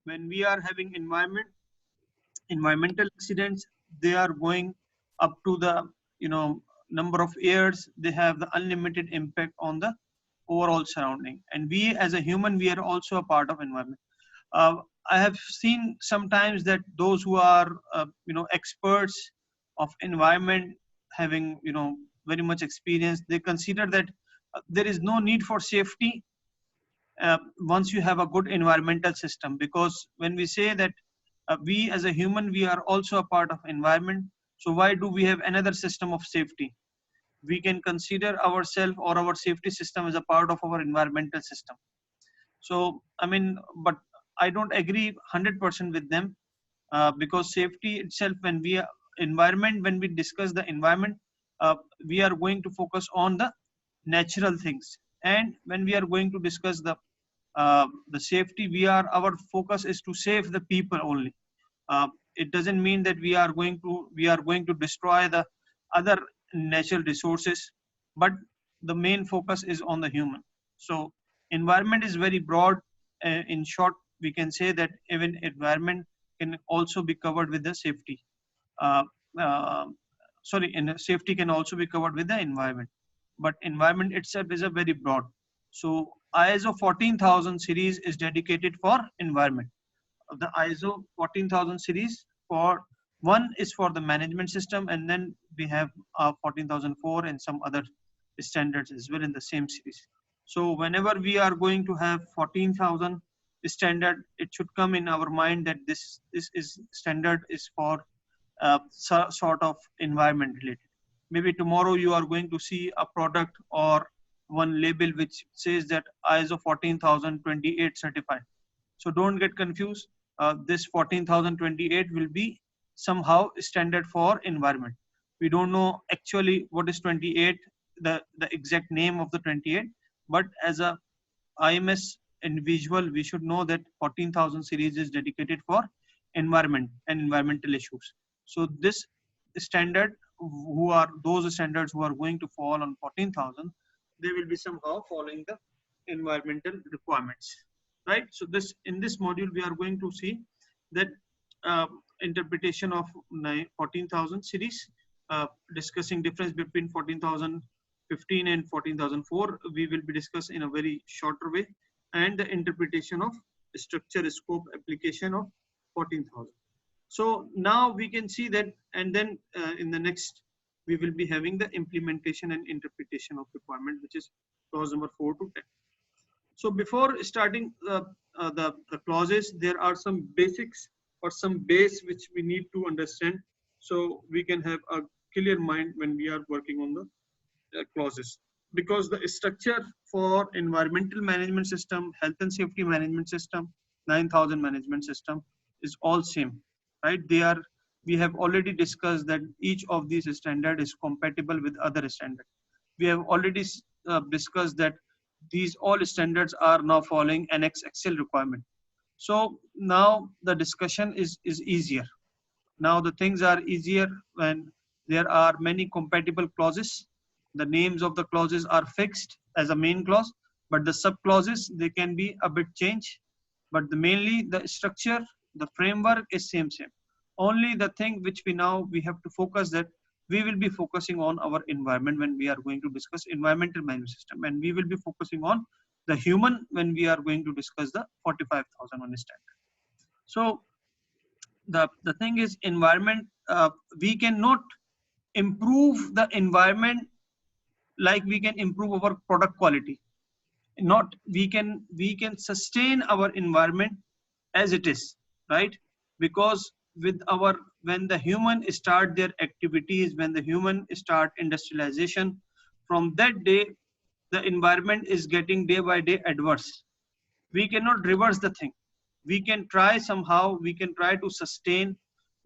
when we are having environmental accidents, they are going up to the, number of years. They have the unlimited impact on the overall surrounding, and we as a human, we are also a part of environment. uh, I have seen sometimes that those who are experts of environment, having very much experience, they consider that there is no need for safety once you have a good environmental system, because when we say that we as a human, we are also a part of environment, so why do we have another system of safety? We can consider ourselves or our safety system as a part of our environmental system. So I mean, but I don't agree 100% with them, because safety itself, when we environment, when we discuss the environment, we are going to focus on the natural things, and when we are going to discuss the safety, our focus is to save the people only. uh, it doesn't mean that we are going to destroy the other natural resources, but the main focus is on the human. So environment is very broad. In short, we can say that even environment can also be covered with the safety. uh, uh, Sorry, and safety can also be covered with the environment, but environment itself is a very broad. So ISO 14000 series is dedicated for environment. Of the ISO 14000 series, for one is for the management system, and then we have 14004 and some other standards as well in the same series. So whenever we are going to have 14000 standard, it should come in our mind that this is standard is for sort of environment related. Maybe tomorrow you are going to see a product or one label which says that ISO 14028 certified. So don't get confused. This 14028 will be somehow standard for environment. We don't know actually what is 28, the exact name of the 28, but as a IMS individual, we should know that 14000 series is dedicated for environment and environmental issues. So this standard, who are those standards who are going to fall on 14000, they will be somehow following the environmental requirements, right? So this, in this module, we are going to see that uh, interpretation of 14000 series, discussing difference between 14015 and 14004. We will be discussed in a very shorter way, and the interpretation of structure, scope, application of 14000. So now we can see that, and then in the next, we will be having the implementation and interpretation of requirement, which is clause number 4 to 10. So before starting the clauses, there are some basics or some base which we need to understand, so we can have a clear mind when we are working on the clauses. Because the structure for environmental management system, health and safety management system, 9000 management system is all same, right? We have already discussed that each of these standard is compatible with other standard. We have already discussed that these all standards are now following Annex Excel requirement. So now the discussion is easier. Now the things are easier when there are many compatible clauses. The names of the clauses are fixed as a main clause, but the sub clauses, they can be a bit changed. But mainly the structure, the framework is same. Only the thing which we have to focus, that we will be focusing on our environment when we are going to discuss environmental management system, and we will be focusing on the human when we are going to discuss the 45001 standard. So the thing is, environment, we cannot improve the environment like we can improve our product quality. Not we can sustain our environment as it is, right? Because with our when the human start their activities, when the human start industrialization, from that day the environment is getting day by day adverse. We cannot reverse the thing. We can try somehow, we can try to sustain,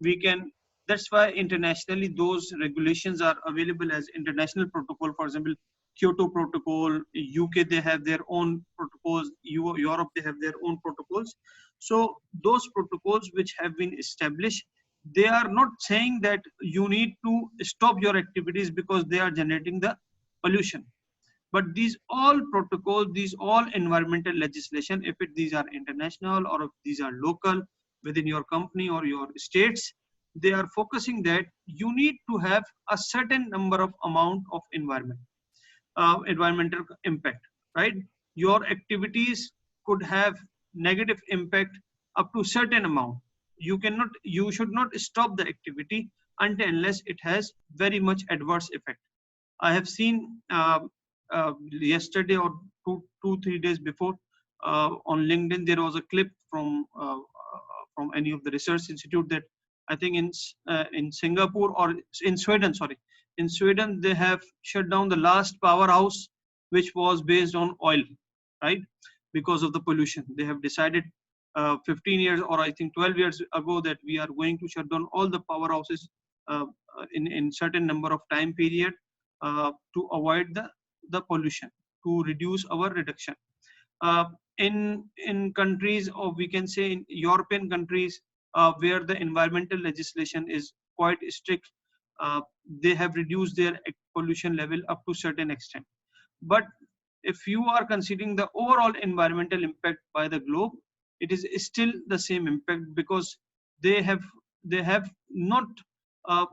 we can. That's why internationally those regulations are available as international protocol. For example, Kyoto Protocol, UK, they have their own protocols, Europe, they have their own protocols. So those protocols which have been established, they are not saying that you need to stop your activities because they are generating the pollution. But these all protocols, these all environmental legislation, if these are international or if these are local within your company or your states, they are focusing that you need to have a certain number of amount of environmental impact, right? Your activities could have negative impact up to certain amount. You should not stop the activity until unless it has very much adverse effect. I have seen yesterday or 3 days before on LinkedIn there was a clip from any of the research institute that I think in Singapore or in Sweden, sorry, in Sweden they have shut down the last powerhouse which was based on oil, right? Because of the pollution, they have decided 15 years or I think 12 years ago that we are going to shut down all the powerhouses in certain number of time period to avoid the pollution, to reduce our reduction. Uh, in countries, or we can say in European countries, where the environmental legislation is quite strict, they have reduced their pollution level up to certain extent. But if you are considering the overall environmental impact by the globe, it is still the same impact, because they have they have not uh,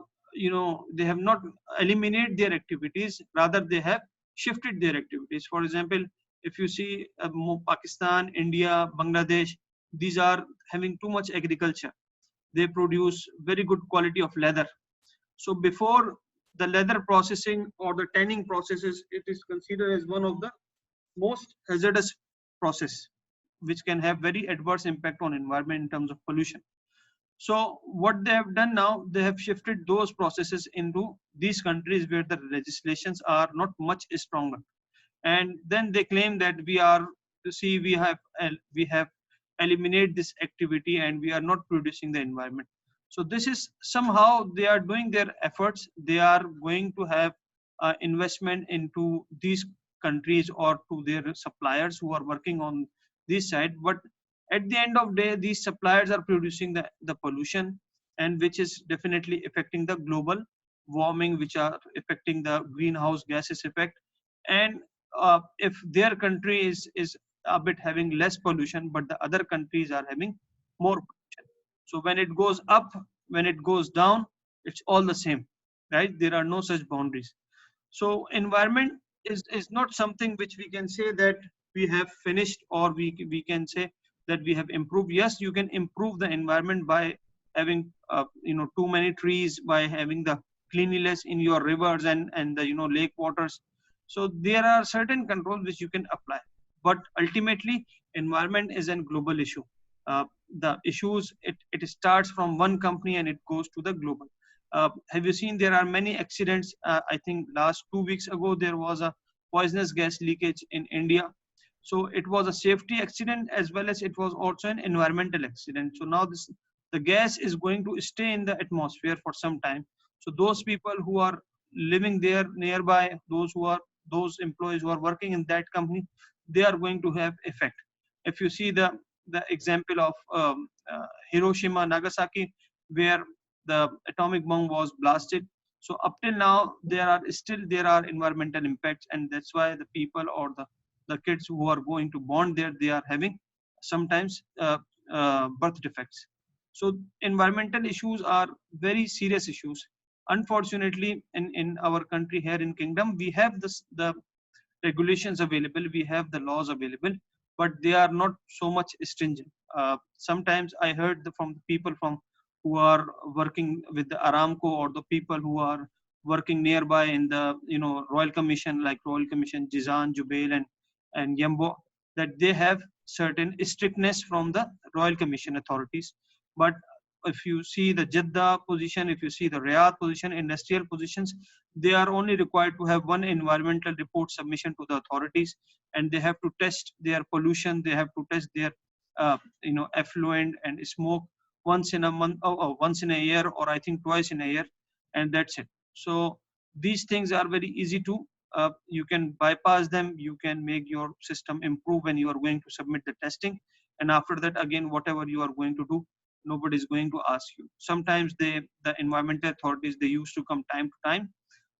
they have not eliminated their activities, rather they have shifted their activities. For example, if you see Pakistan, India, Bangladesh, these are having too much agriculture. They produce very good quality of leather. So before the leather processing or the tanning processes, it is considered as one of the most hazardous process, which can have very adverse impact on environment in terms of pollution. So what they have done now, they have shifted those processes into these countries where the legislations are not much stronger, and then they claim that we are, you see, we have eliminated this activity and we are not producing the environment. So this is somehow they are doing their efforts, they are going to have investment into these countries or to their suppliers who are working on this side. But at the end of day, these suppliers are producing the pollution, and which is definitely affecting the global warming, which are affecting the greenhouse gases effect. And if their country is a bit having less pollution, but the other countries are having more pollution, so when it goes up, when it goes down, it's all the same, right? There are no such boundaries. So environment is not something which we can say that we have finished, or we can say that we have improved. Yes, you can improve the environment by having too many trees, by having the cleanliness in your rivers and the lake waters. So there are certain controls which you can apply, but ultimately environment is a global issue. The issues, it starts from one company and it goes to the global. Have you seen there are many accidents? I think last 2 weeks ago there was a poisonous gas leakage in India. So it was a safety accident as well as it was also an environmental accident. So now the gas is going to stay in the atmosphere for some time. So those people who are living there nearby, those employees who are working in that company, they are going to have effect. If you see the example of Hiroshima, Nagasaki, where the atomic bomb was blasted. So up till now, there are environmental impacts, and that's why the people or the kids who are going to born there, they are having sometimes birth defects. So environmental issues are very serious issues. Unfortunately, in our country here in Kingdom, we have the regulations available, we have the laws available, but they are not so much stringent. Sometimes I heard from the people from who are working with the Aramco, or the people who are working nearby in the Royal Commission, like Royal Commission, Jizan, Jubail, and Yambo, that they have certain strictness from the Royal Commission authorities. But if you see the Jeddah position, if you see the Riyadh position, industrial positions, they are only required to have one environmental report submission to the authorities, and they have to test their pollution, they have to test their effluent and smoke once in a month, or once in a year, or I think twice in a year, and that's it. So these things are very easy to you can bypass them, you can make your system improve when you are going to submit the testing, and after that, again, whatever you are going to do, nobody is going to ask you. Sometimes the environmental authorities, they used to come time to time,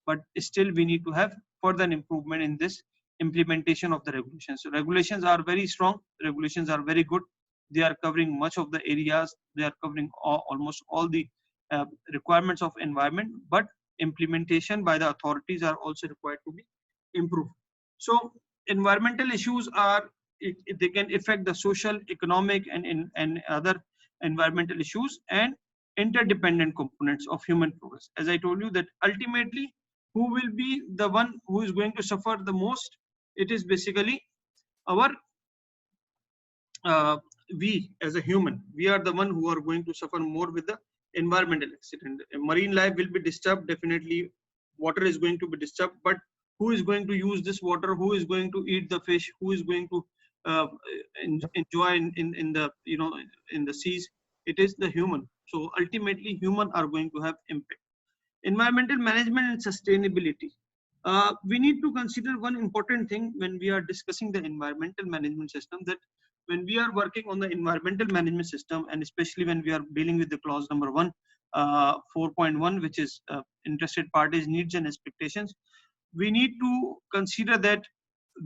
but still we need to have further improvement in this, implementation of the regulations. So regulations are very strong, regulations are very good. They are covering much of the areas, they are covering almost all the requirements of environment, but implementation by the authorities are also required to be improved. So environmental issues are, they can affect the social, economic, and other environmental issues and interdependent components of human progress. As I told you that ultimately, who will be the one who is going to suffer the most? It is basically our uh, we as a human. We are the one who are going to suffer more with the environmental accident. Marine life will be disturbed, definitely. Water is going to be disturbed, but who is going to use this water? Who is going to eat the fish? Who is going to uh, enjoy in the, you know, in the seas? It is the human. So ultimately, human are going to have impact. Environmental management and sustainability. We need to consider one important thing when we are discussing the environmental management system, that when we are working on the environmental management system, and especially when we are dealing with the clause number 4.1, which is interested parties needs and expectations, we need to consider that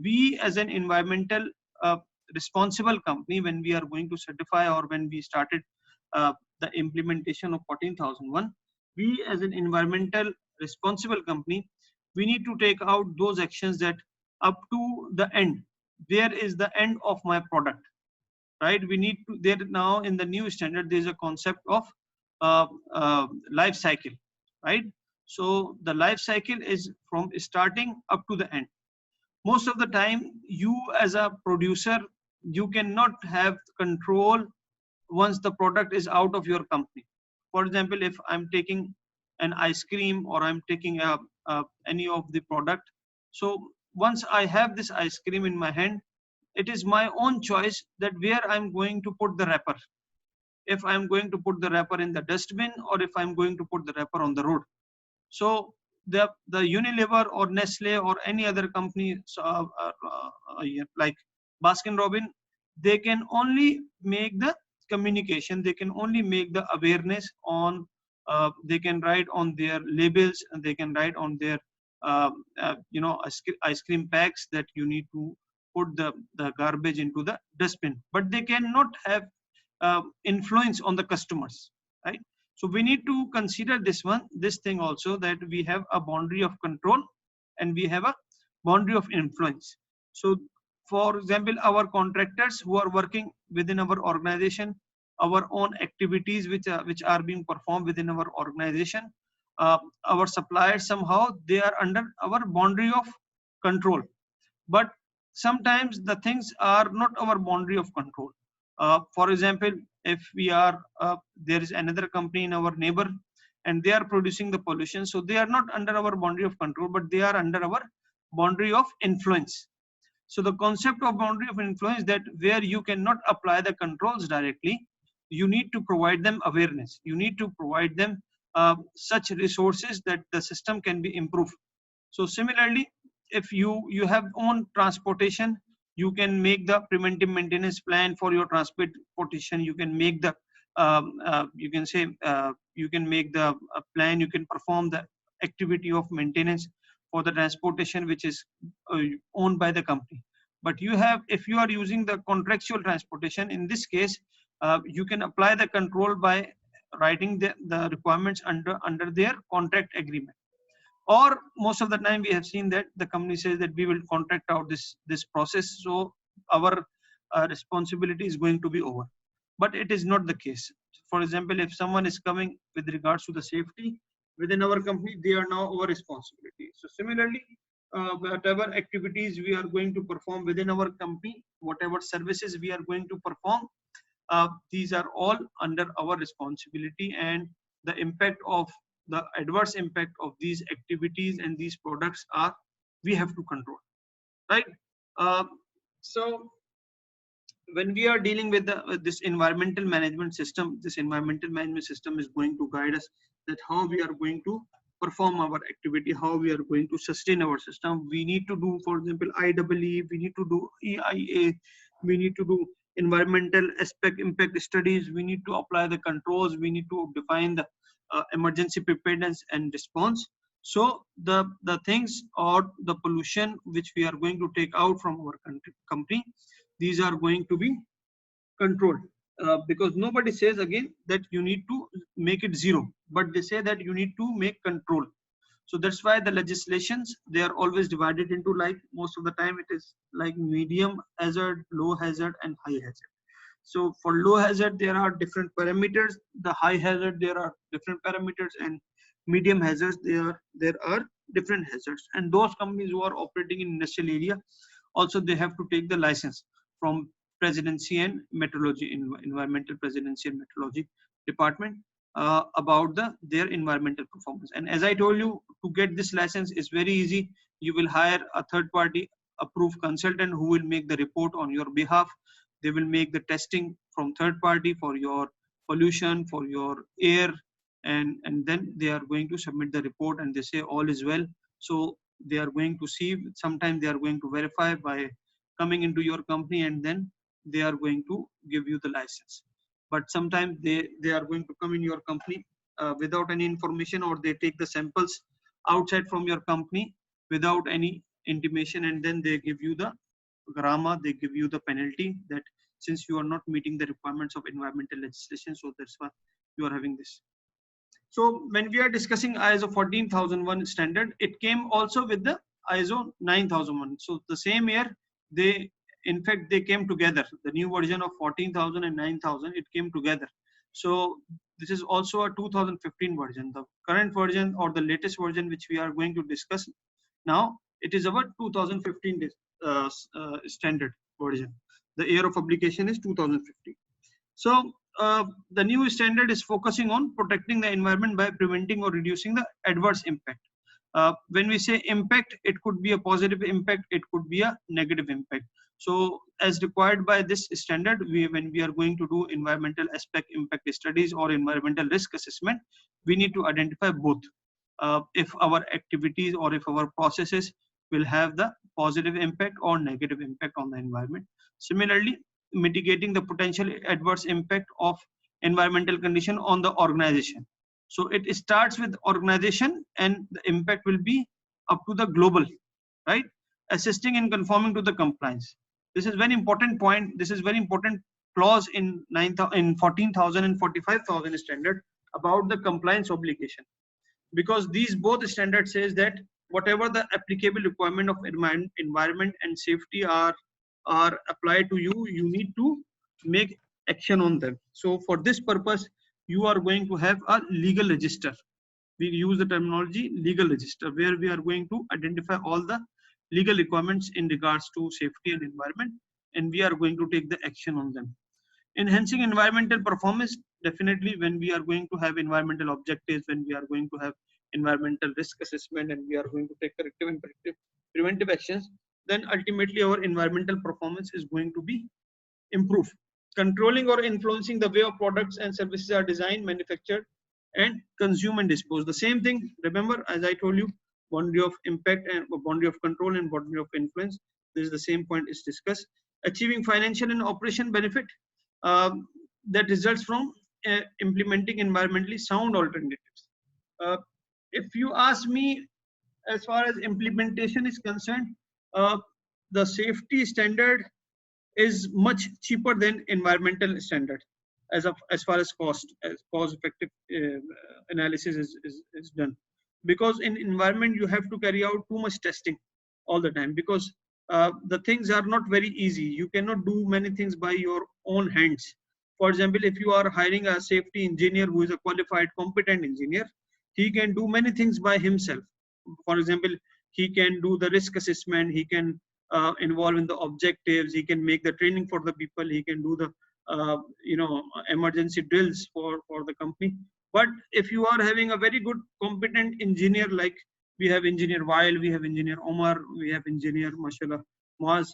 we as an environmental uh, responsible company, when we are going to certify or when we started the implementation of 14001, we as an environmental responsible company, we need to take out those actions that up to the end, where is the end of my product, right? We need to, there now in the new standard there is a concept of life cycle, right? So the life cycle is from starting up to the end. Most of the time, you as a producer, you cannot have control once the product is out of your company. For example, if I'm taking an ice cream or I'm taking any of the product, so once I have this ice cream in my hand, it is my own choice that where I'm going to put the wrapper. If I'm going to put the wrapper in the dustbin, or if I'm going to put the wrapper on the road. So the Unilever or Nestle or any other company like Baskin Robin, they can only make the communication, they can only make the awareness on, they can write on their labels, and they can write on their you know, ice cream packs that you need to put the garbage into the dustbin, but they cannot have influence on the customers, right? So we need to consider this thing also, that we have a boundary of control and we have a boundary of influence. So for example, our contractors who are working within our organization, our own activities which are being performed within our organization, our suppliers, somehow they are under our boundary of control. But sometimes the things are not our boundary of control. For example, if we are there is another company in our neighbor and they are producing the pollution, so they are not under our boundary of control, but they are under our boundary of influence. So the concept of boundary of influence, that where you cannot apply the controls directly, you need to provide them awareness, you need to provide them such resources that the system can be improved. So similarly, if you have own transportation, you can make the preventive maintenance plan for your transportation. You can make the you can say you can make the plan. You can perform the activity of maintenance for the transportation which is owned by the company. But you have, if you are using the contractual transportation, in this case, you can apply the control by writing the requirements under their contract agreement. Or most of the time we have seen that the company says that we will contract out this process, so our responsibility is going to be over. But it is not the case. For example, if someone is coming with regards to the safety within our company, they are now our responsibility. So similarly, whatever activities we are going to perform within our company, whatever services we are going to perform, these are all under our responsibility, and the impact of the adverse impact of these activities and these products are, we have to control, right? uh, so when we are dealing with this environmental management system, this environmental management system is going to guide us that how we are going to perform our activity, how we are going to sustain our system. We need to do, for example, IEE, we need to do EIA, we need to do environmental aspect impact studies, we need to apply the controls, we need to define the emergency preparedness and response. So the things or the pollution which we are going to take out from our company, these are going to be controlled. Because nobody says again that you need to make it zero, but they say that you need to make control. So that's why the legislations, they are always divided into, like, most of the time it is like medium hazard, low hazard and high hazard. So for low hazard there are different parameters, the high hazard there are different parameters, and medium hazards there are different hazards. And those companies who are operating in industrial area, also they have to take the license from presidency and meteorology, environmental presidency and meteorology department, about their environmental performance. And as I told you, to get this license is very easy. You will hire a third party approved consultant who will make the report on your behalf. They will make the testing from third party for your pollution, for your air, and then they are going to submit the report and they say all is well. So they are going to see, sometimes they are going to verify by coming into your company, and then they are going to give you the license. But sometimes they are going to come in your company without any information, or they take the samples outside from your company without any intimation, and then they give you the grama, they give you the penalty, that since you are not meeting the requirements of environmental legislation, so that's why you are having this. So when we are discussing ISO 14001 standard, it came also with the ISO 9001. So the same year, they, in fact, they came together. The new version of 14,000 and 9,000, it came together. So this is also a 2015 version. The current version or the latest version which we are going to discuss now, it is our 2015 standard version. The year of publication is 2015. So the new standard is focusing on protecting the environment by preventing or reducing the adverse impact. When we say impact, it could be a positive impact, it could be a negative impact. So as required by this standard, when we are going to do environmental aspect impact studies or environmental risk assessment, we need to identify both. If our activities or if our processes will have the positive impact or negative impact on the environment. Similarly, mitigating the potential adverse impact of environmental condition on the organization. So it starts with organization and the impact will be up to the global, right? Assisting in conforming to the compliance. This is very important point. This is very important clause in 14,000 and 45,000 standard about the compliance obligation, because these both standards says that whatever the applicable requirement of environment and safety are applied to you, you need to make action on them. So for this purpose, you are going to have a legal register. We use the terminology legal register, where we are going to identify all the legal requirements in regards to safety and environment, and we are going to take the action on them. Enhancing environmental performance, definitely when we are going to have environmental objectives, when we are going to have environmental risk assessment, and we are going to take corrective and preventive actions, then ultimately our environmental performance is going to be improved. Controlling or influencing the way of products and services are designed, manufactured, and consumed and disposed. The same thing, remember, as I told you, boundary of impact and boundary of control and boundary of influence. This is the same point is discussed. Achieving financial and operation benefit that results from implementing environmentally sound alternatives. If you ask me, as far as implementation is concerned, the safety standard is much cheaper than environmental standard as far as cost effective analysis is done, because in environment you have to carry out too much testing all the time, because the things are not very easy. You cannot do many things by your own hands. For example, if you are hiring a safety engineer who is a qualified competent engineer, he can do many things by himself. For example, he can do the risk assessment, he can involve in the objectives, he can make the training for the people, he can do the emergency drills for the company. But if you are having a very good competent engineer, like we have engineer Weil, we have engineer Omar, we have engineer Mashallah Moaz,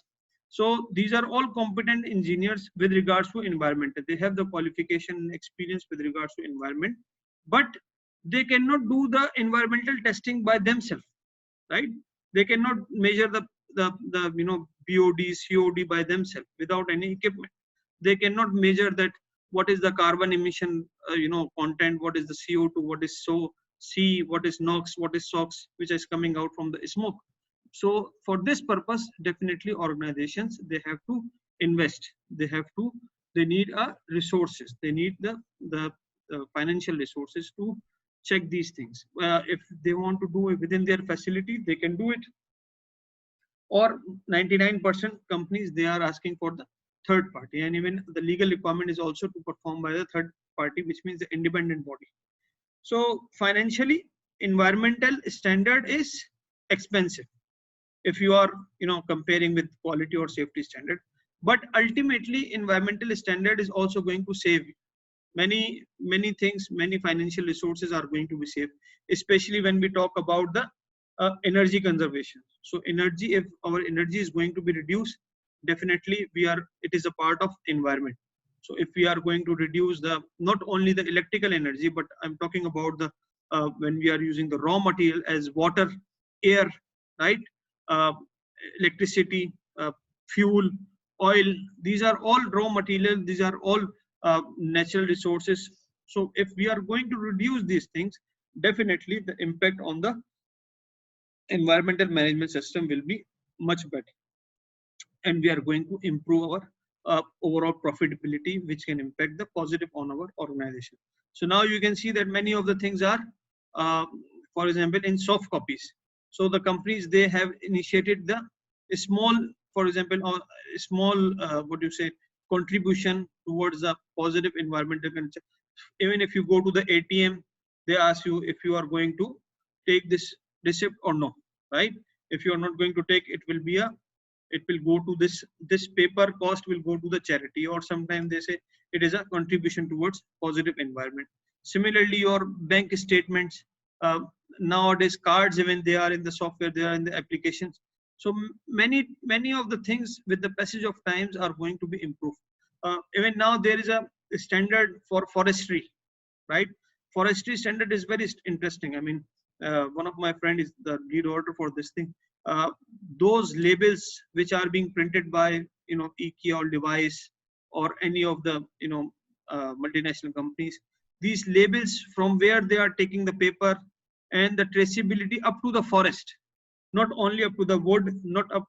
so these are all competent engineers with regards to environment. They have the qualification and experience with regards to environment, but they cannot do the environmental testing by themselves, right? They cannot measure the BOD, COD by themselves without any equipment. They cannot measure that what is the carbon emission content, what is the CO2, what is see what is NOx, what is SOx, which is coming out from the smoke. So for this purpose, definitely organizations, they have to invest. They need resources. They need the financial resources to check these things. If they want to do it within their facility, they can do it. Or 99% companies, they are asking for the third party, and even the legal requirement is also to perform by the third party, which means the independent body. So financially, environmental standard is expensive if you are comparing with quality or safety standard, but ultimately environmental standard is also going to save many things. Many financial resources are going to be saved, especially when we talk about the energy conservation. So energy, if our energy is going to be reduced, definitely it is a part of environment. So if we are going to reduce the not only the electrical energy, but I'm talking about the when we are using the raw material as water, air, right, uh, electricity, fuel, oil, these are all raw material, these are all natural resources. So if we are going to reduce these things, definitely the impact on the environmental management system will be much better, and we are going to improve our overall profitability, which can impact the positive on our organization. So now you can see that many of the things are, uh, for example, in soft copies. So the companies, they have initiated the small, for example, small, what do you say, contribution towards the positive environmental culture. Even if you go to the ATM, they ask you if you are going to take this receipt or no, right? If you are not going to take, it will go to this paper cost will go to the charity, or sometimes they say it is a contribution towards positive environment. Similarly, your bank statements, uh, nowadays cards, even they are in the software, they are in the applications. So many of the things with the passage of times are going to be improved. Even now there is a standard for forestry, right? Forestry standard is very interesting. I mean, one of my friend is the lead author for this thing. uh, those labels which are being printed by IKEA or Device or any of the multinational companies, these labels, from where they are taking the paper, and the traceability up to the forest, not only up to the wood, not up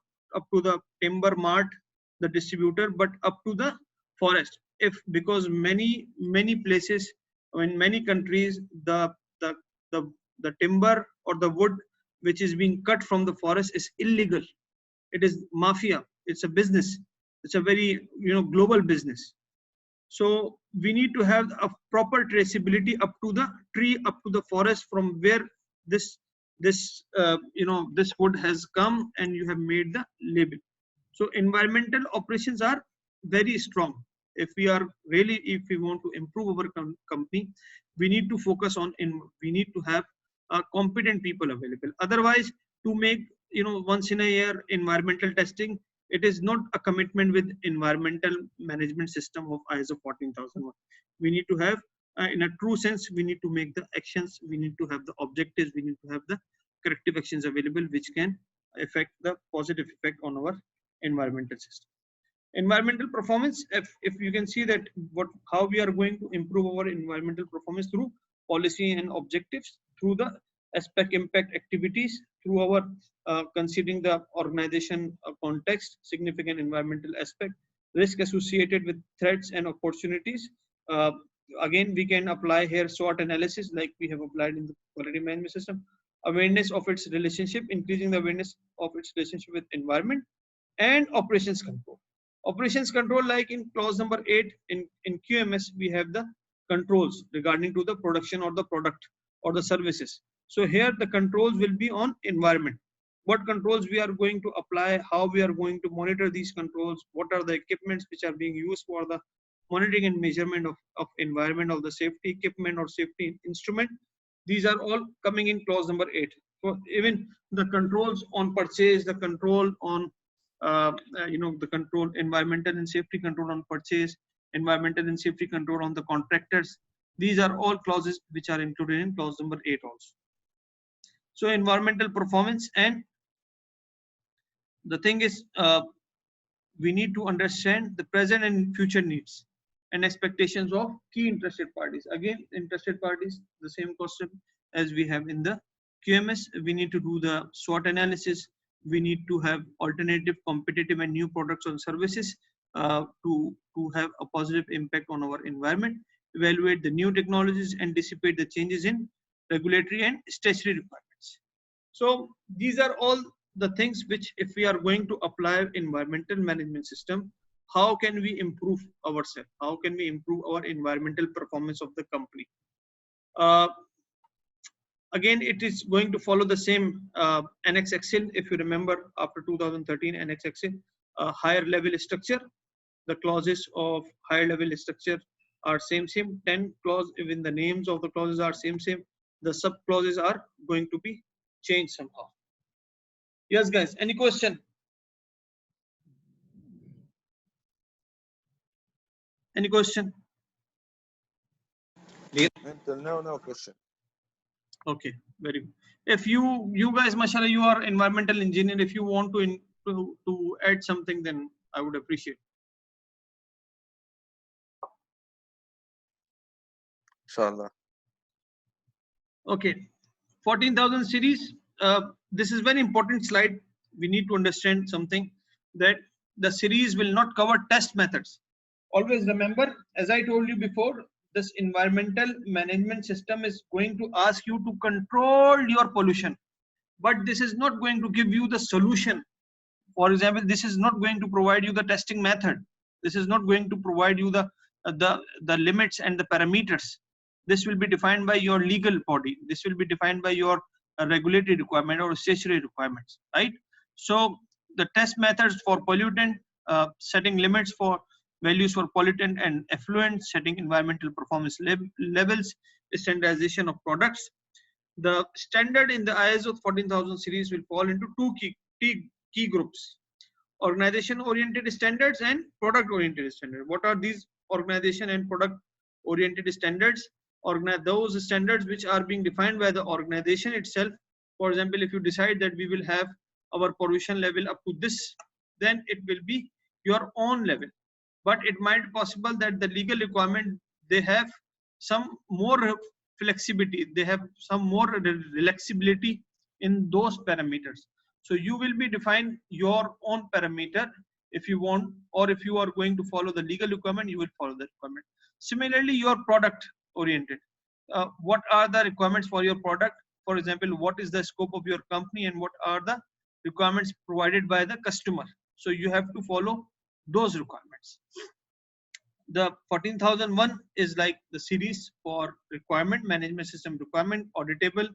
to the timber mart, the distributor, but up to the forest. If because many places, in many countries, the the the timber or the wood which is being cut from the forest is illegal. It is mafia. It's a business. It's a very global business. So we need to have a proper traceability up to the tree, up to the forest, from where this wood has come, and you have made the label. So environmental operations are very strong. If we want to improve our company, we need to focus on, we need to have competent people available. Otherwise, to make once in a year environmental testing, it is not a commitment with environmental management system of ISO 14001. We need to have, in a true sense, we need to make the actions, we need to have the objectives, we need to have the corrective actions available, which can affect the positive effect on our environmental system. Environmental performance, if you can see that how we are going to improve our environmental performance through policy and objectives, through the aspect impact activities, through our considering the organization context, significant environmental aspect, risk associated with threats and opportunities. uh, Again, we can apply here SWOT analysis, like we have applied in the quality management system. Awareness of its relationship, increasing the awareness of its relationship with environment. And operations control. Operations control, like in clause number 8 in QMS, we have the controls regarding to the production or the product or the services. So here the controls will be on environment. What controls we are going to apply, how we are going to monitor these controls, what are the equipments which are being used for the monitoring and measurement of environment, of the safety equipment or safety instrument. These are all coming in clause number 8. So even the controls on purchase, the control on the control, environmental and safety control on purchase, environmental and safety control on the contractors. These are all clauses which are included in clause number 8 also. So environmental performance, and the thing is, we need to understand the present and future needs and expectations of key interested parties. Again, interested parties, the same question. as we have in the QMS. We need to do the SWOT analysis. We need to have alternative, competitive, and new products and services to have a positive impact on our environment. Evaluate the new technologies, anticipate the changes in regulatory and statutory requirements. So these are all the things which, if we are going to apply environmental management system, how can we improve ourselves? How can we improve our environmental performance of the company? Again, it is going to follow the same Annex Excel. If you remember, after 2013 Annex Excel, higher level structure. The clauses of higher level structure are same. 10 clause, even the names of the clauses are same. The sub clauses are going to be changed somehow. Yes, guys, any question? Any question? No question. Okay, very good. If you guys, mashallah, you are environmental engineer. If you want to add something, then I would appreciate. Inshallah. Okay, 14,000 series. This is very important slide. We need to understand something, that the series will not cover test methods. Always remember, as I told you before, this environmental management system is going to ask you to control your pollution, but this is not going to give you the solution. For example, this is not going to provide you the testing method. This is not going to provide you the limits and the parameters. This will be defined by your legal body. This will be defined by your regulatory requirement or statutory requirements, right? So the test methods for pollutant, setting limits for values for pollutant and effluent, setting environmental performance levels, standardization of products. The standard in the ISO 14,000 series will fall into two key groups: organization oriented standards and product oriented standards. What are these organization and product oriented standards? Those standards which are being defined by the organization itself. For example, if you decide that we will have our pollution level up to this, then it will be your own level. But it might be possible that the legal requirement, they have some more flexibility, they have some more relaxability in those parameters. So you will be define your own parameter if you want, or if you are going to follow the legal requirement, you will follow the requirement. Similarly, your product oriented. What are the requirements for your product? For example, what is the scope of your company and what are the requirements provided by the customer? So you have to follow those requirements. The 14,001 is like the series for requirement management system requirement, auditable,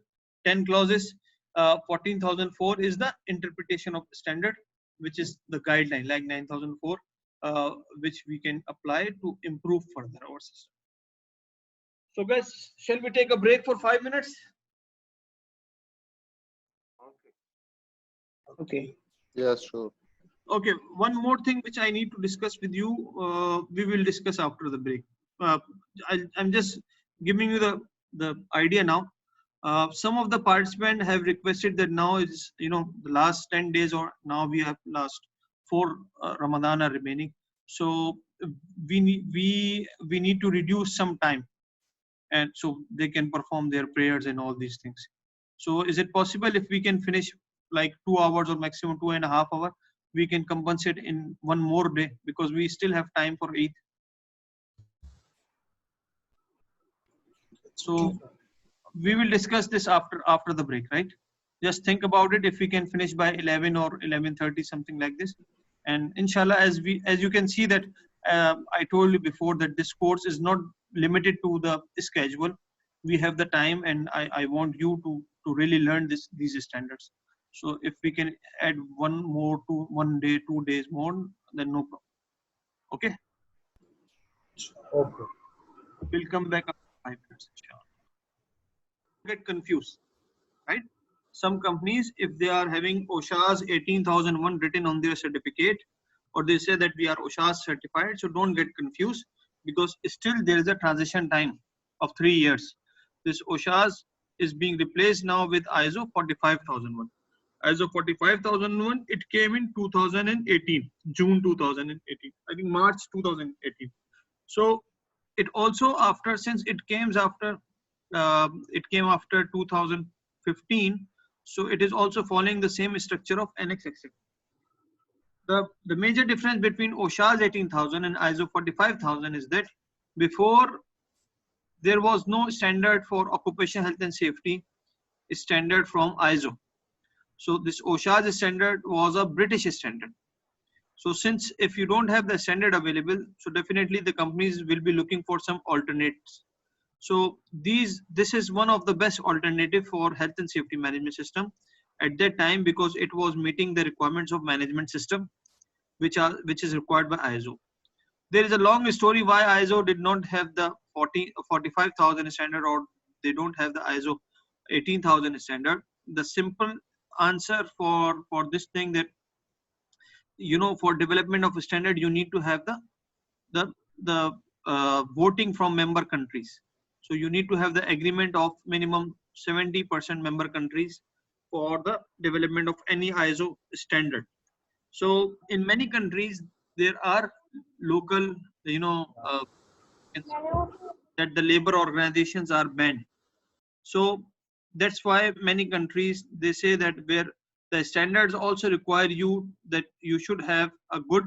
10 clauses. 14,004 is the interpretation of standard, which is the guideline, like 9,004, which we can apply to improve further our system. So guys, shall we take a break for 5 minutes? Okay. Yeah, sure. Okay, one more thing which I need to discuss with you, we will discuss after the break. I'm just giving you the idea now. Some of the participants have requested that now is, the last 10 days, or now we have last 4 Ramadan are remaining. So we need to reduce some time, and so they can perform their prayers and all these things. So is it possible if we can finish like 2 hours or maximum 2.5 hours? We can compensate in one more day, because we still have time for Eid. So we will discuss this after the break, right? Just think about it, if we can finish by 11 or 11:30, something like this. And inshallah, as you can see that I told you before that this course is not limited to the schedule. We have the time, and I want you to really learn these standards. So if we can add one day, 2 days more, then no problem. Okay. Okay. We'll come back after 5 minutes. Get confused, right? Some companies, if they are having OSHA's 18,001 written on their certificate, or they say that we are OSHA certified, so don't get confused, because still there is a transition time of 3 years. This OSHA's is being replaced now with ISO 45,001. ISO 45,001, it came in 2018, June 2018, I think March 2018. So it also, since it came after It came after 2015. So it is also following the same structure of Annex X. The major difference between OSHA's 18,000 and ISO 45,000 is that before there was no standard for occupational health and safety standard from ISO. So this OSHA's standard was a British standard. So since if you don't have the standard available, so definitely the companies will be looking for some alternates. So this is one of the best alternative for health and safety management system at that time, because it was meeting the requirements of management system which is required by ISO. There is a long story why ISO did not have the 45,000 standard, or they don't have the ISO 18,000 standard. The simple answer for this thing that, for development of a standard, you need to have the voting from member countries. So you need to have the agreement of minimum 70% member countries for the development of any ISO standard. So in many countries there are local, that the labor organizations are banned. So that's why many countries, they say that where the standards also require you that you should have a good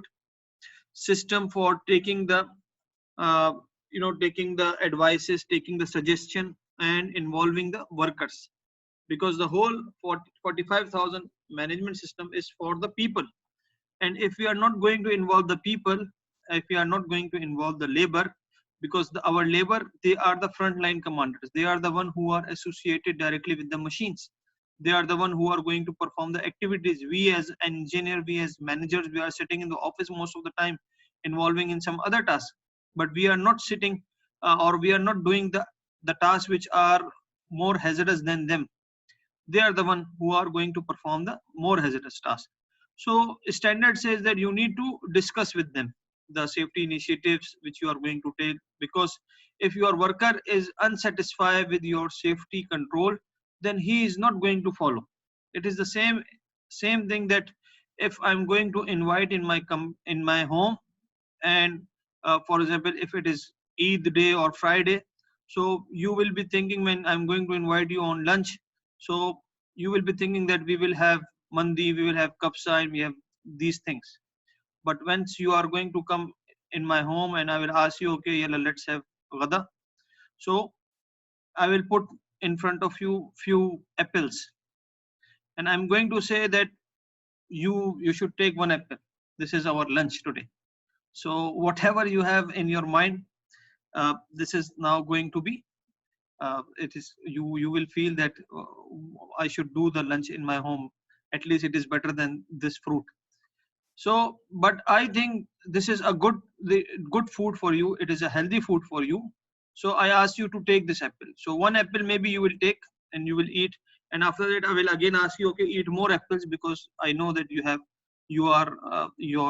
system for taking the taking the advices, taking the suggestion, and involving the workers, because the whole 45,000 management system is for the people. And if we are not going to involve the people, if we are not going to involve the labor, because our labor, they are the frontline commanders, they are the one who are associated directly with the machines, they are the one who are going to perform the activities. We as an engineer, we as managers, we are sitting in the office most of the time, involving in some other tasks, but we are not sitting or we are not doing the tasks which are more hazardous than them. They are the one who are going to perform the more hazardous task. So standard says that you need to discuss with them the safety initiatives which you are going to take, because if your worker is unsatisfied with your safety control, then he is not going to follow. It is the same thing that if I'm going to invite in my home, and for example if it is Eid day or Friday, so you will be thinking, when I'm going to invite you on lunch, so you will be thinking that we will have mandi, we will have kapsa, and we have these things. But once you are going to come in my home and I will ask you, okay, yalla, let's have ghada, so I will put in front of you few apples, and I'm going to say that you should take one apple. This is our lunch today. So whatever you have in your mind, this is now going to be, it is you will feel that I should do the lunch in my home, at least it is better than this fruit. So but I think this is a good food for you, it is a healthy food for you. So I ask you to take this apple. So one apple maybe you will take and you will eat, and after that I will again ask you, okay, eat more apples, because I know that you are you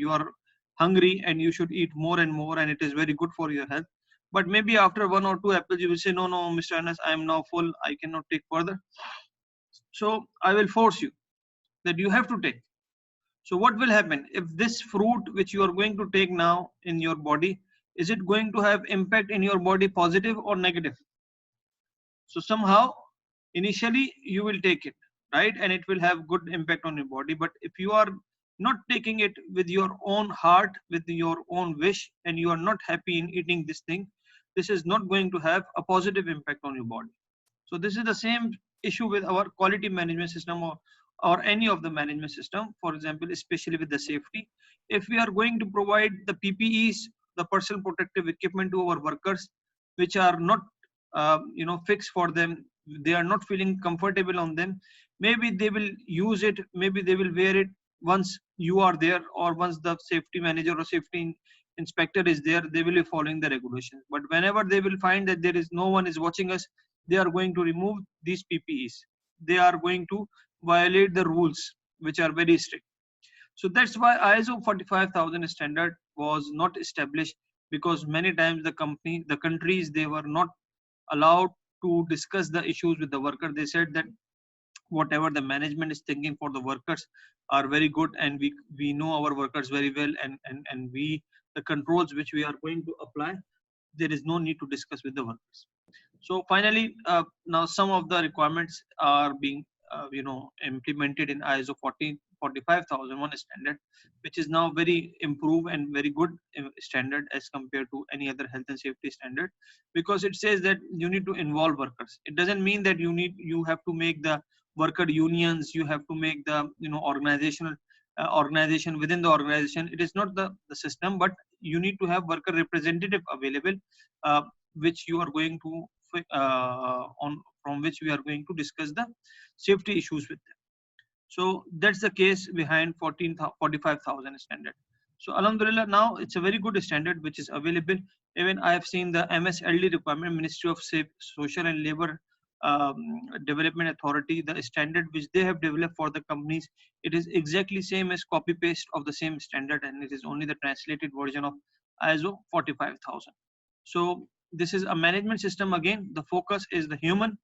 are hungry and you should eat more and more, and it is very good for your health. But maybe after one or two apples you will say, no, no, Mr. Anas, I am now full, I cannot take further. So I will force you that you have to take. So what will happen if this fruit which you are going to take now in your body, is it going to have impact in your body, positive or negative? So somehow initially you will take it, right, and it will have good impact on your body. But if you are not taking it with your own heart, with your own wish, and you are not happy in eating this thing, this is not going to have a positive impact on your body. So this is the same issue with our quality management system, or any of the management system, for example, especially with the safety. If we are going to provide the PPEs, the personal protective equipment, to our workers, which are not fixed for them, they are not feeling comfortable on them, maybe they will use it, maybe they will wear it once you are there, or once the safety manager or safety inspector is there, they will be following the regulations. But whenever they will find that there is no one is watching us, they are going to remove these PPEs. They are going to violate the rules, which are very strict. So that's why ISO 45,000 standard was not established, because many times the countries, they were not allowed to discuss the issues with the worker. They said that whatever the management is thinking for the workers are very good, and we know our workers very well, and we, the controls which we are going to apply there is no need to discuss with the workers. So finally, now some of the requirements are being implemented in ISO 45001 standard, which is now very improved and very good standard as compared to any other health and safety standard, because it says that you need to involve workers. It doesn't mean that you have to make the worker unions, you have to make the organizational organization within the organization. It is not the system, but you need to have worker representative available, which you are going to from which we are going to discuss the safety issues with them. So that's the case behind 45,000 standard. So Alhamdulillah, now it's a very good standard which is available. Even I have seen the MSLD requirement, Ministry of Social and Labor Development Authority, the standard which they have developed for the companies, it is exactly same as copy paste of the same standard, and it is only the translated version of ISO 45,000. So this is a management system. Again, the focus is the human,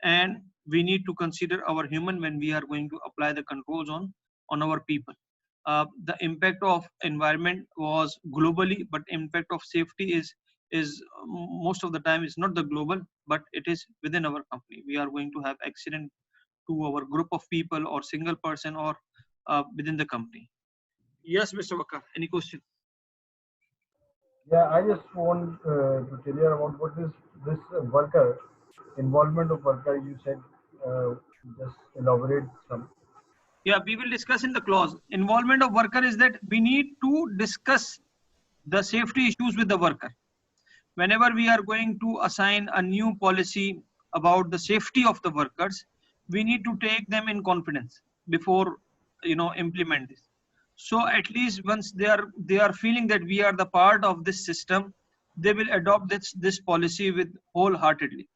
and we need to consider our human when we are going to apply the controls on our people. The impact of environment was globally, but impact of safety is most of the time is not the global, but it is within our company. We are going to have accident to our group of people or single person or within the company. Yes, Mr. Wakar, any question? Yeah, I just want to tell you about what is this worker involvement of worker. You said just elaborate some. Yeah, we will discuss in the clause. Involvement of worker is that we need to discuss the safety issues with the worker. Whenever we are going to assign a new policy about the safety of the workers, we need to take them in confidence before implement this. So at least once they are feeling that we are the part of this system, they will adopt this policy with wholeheartedly,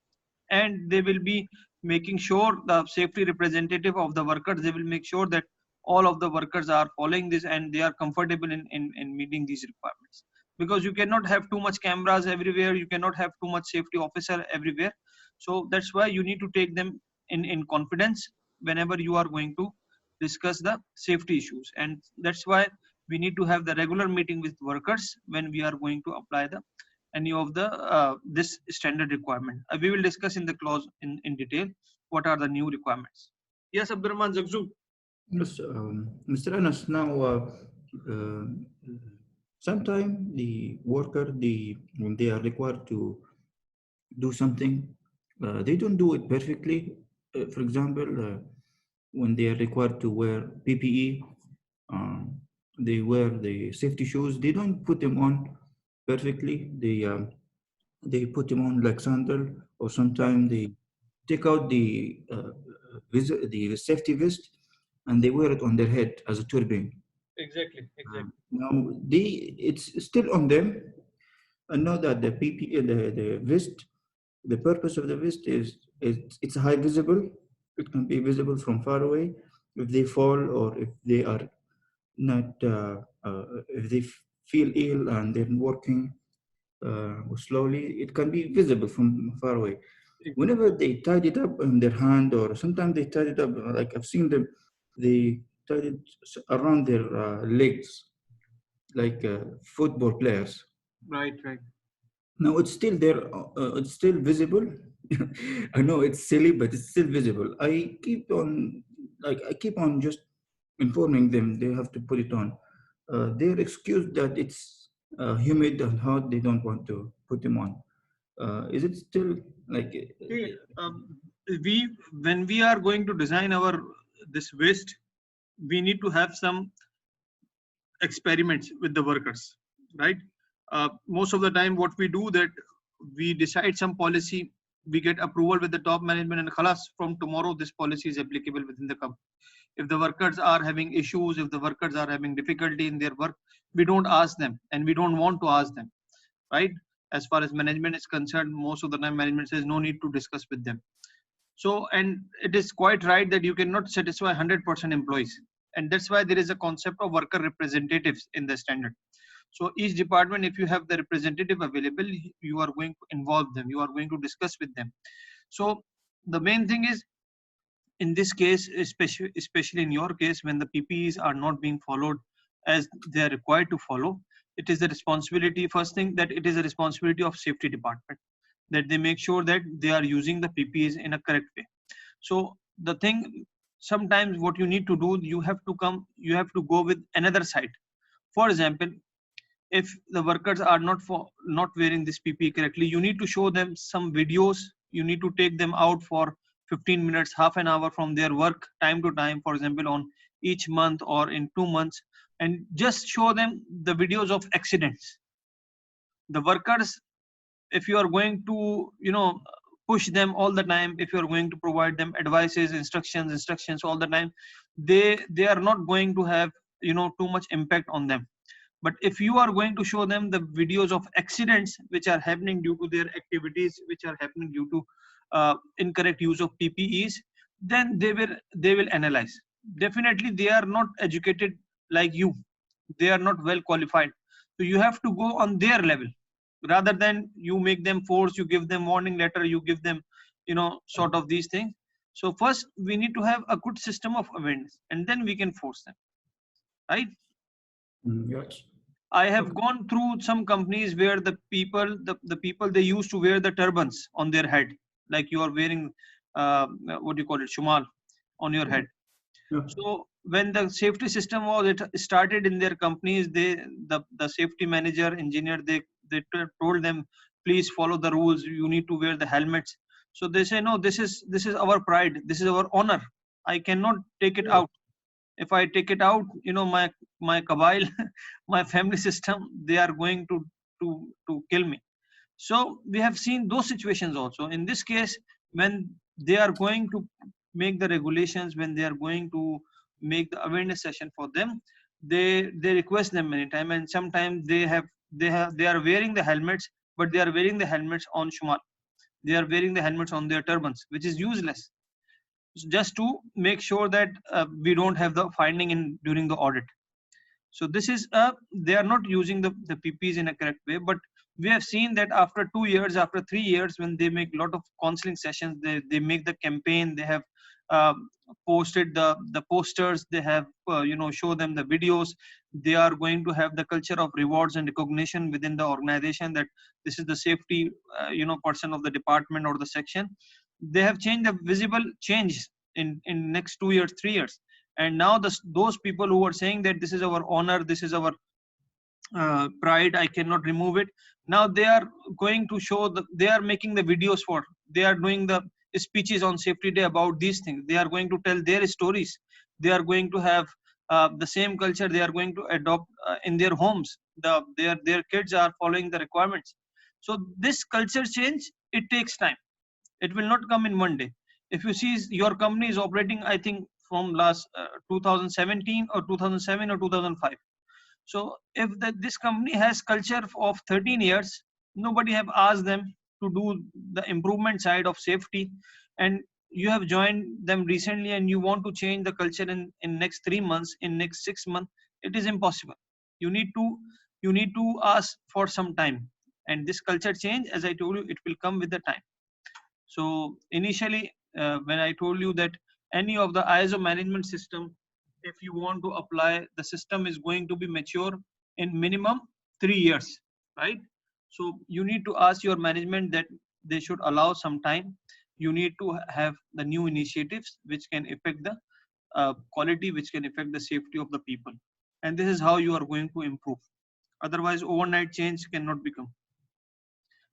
and they will be making sure the safety representative of the workers, they will make sure that all of the workers are following this and they are comfortable in meeting these requirements, because you cannot have too much cameras everywhere, you cannot have too much safety officer everywhere. So that's why you need to take them in confidence whenever you are going to discuss the safety issues, and that's why we need to have the regular meeting with workers when we are going to apply the any of the this standard requirement. We will discuss in the clause in detail what are the new requirements. Yes, Abdurrahman Zakzu. Yes, Mr. Anas, now uh, sometimes the worker, when they are required to do something, they don't do it perfectly. For example, when they are required to wear PPE, they wear the safety shoes. They don't put them on perfectly. They put them on like sandal, or sometimes they take out the safety vest and they wear it on their head as a turban. Exactly. Now it's still on them. I know that the PPE, the vest, the purpose of the vest is it's high visible. It can be visible from far away. If they fall or if they are not, if they feel ill and they're working slowly, it can be visible from far away. Whenever they tied it up in their hand, or sometimes they tied it up, like I've seen them, they tied it around their legs, like football players. Right. Now it's still there, it's still visible. I know it's silly, but it's still visible. I keep on just informing them they have to put it on. Their excuse that it's humid and hot, they don't want to put them on. Is it still like? See, when we are going to design our this waste, we need to have some experiments with the workers, right? Most of the time what we do that we decide some policy, we get approval with the top management, and khalas, from tomorrow this policy is applicable within the company. If the workers are having issues, if the workers are having difficulty in their work, we don't ask them, and we don't want to ask them, right? As far as management is concerned, most of the time management says no need to discuss with them. So, and it is quite right that you cannot satisfy 100% employees, and that's why there is a concept of worker representatives in the standard. So each department, if you have the representative available, you are going to involve them, you are going to discuss with them. So the main thing is, in this case, especially in your case, when the PPEs are not being followed as they are required to follow, it is the responsibility, first thing, that it is a responsibility of safety department, that they make sure that they are using the PPEs in a correct way. So the thing, sometimes what you need to do, you have to go with another side. For example, if the workers are not wearing this PPE correctly, you need to show them some videos. You need to take them out for 15 minutes, half an hour from their work time to time, for example, on each month or in 2 months, and just show them the videos of accidents. The workers, if you are going to, push them all the time, if you are going to provide them advices, instructions all the time, they are not going to have, too much impact on them. But if you are going to show them the videos of accidents which are happening due to their activities, which are happening due to incorrect use of PPEs, then they will analyze. Definitely they are not educated like you, they are not well qualified, so you have to go on their level, rather than you make them force, you give them warning letter, you give them, sort of these things. So first we need to have a good system of awareness, and then we can force them, right? Yes. I have gone through some companies where the people they used to wear the turbans on their head, like you are wearing, what do you call it, shumal on your head. Yeah. So when the safety system was it started in their companies, the safety manager, engineer, they told them, please follow the rules. You need to wear the helmets. So they say, no, this is our pride. This is our honor. I cannot take it out. If I take it out, my kabail, my family system, they are going to kill me. So we have seen those situations also. In this case, when they are going to make the regulations, when they are going to make the awareness session for them, they request them many times, and sometimes they are wearing the helmets, but they are wearing the helmets on shumal. They are wearing the helmets on their turbans, which is useless, just to make sure that we don't have the finding in during the audit. So this is they are not using the PPs in a correct way. But we have seen that after 2 years, after 3 years, when they make a lot of counseling sessions, they make the campaign, they have posted the posters, they have show them the videos. They are going to have the culture of rewards and recognition within the organization, that this is the safety person of the department or the section. They have changed the visible change in next 2 years, 3 years. And now those people who are saying that this is our honor, this is our pride, I cannot remove it, now they are going to show they are making the videos for, they are doing the speeches on safety day about these things. They are going to tell their stories. They are going to have the same culture they are going to adopt in their homes. Their kids are following the requirements. So this culture change, it takes time. It will not come in one day. If you see your company is operating, I think from last 2017 or 2007 or 2005. So if this company has culture of 13 years, nobody have asked them to do the improvement side of safety, and you have joined them recently and you want to change the culture in next 3 months, in next 6 months, it is impossible. You need to ask for some time, and this culture change, as I told you, it will come with the time. So initially, when I told you that any of the ISO management system, if you want to apply, the system is going to be mature in minimum 3 years, right? So you need to ask your management that they should allow some time. You need to have the new initiatives which can affect the quality, which can affect the safety of the people. And this is how you are going to improve. Otherwise, overnight change cannot become.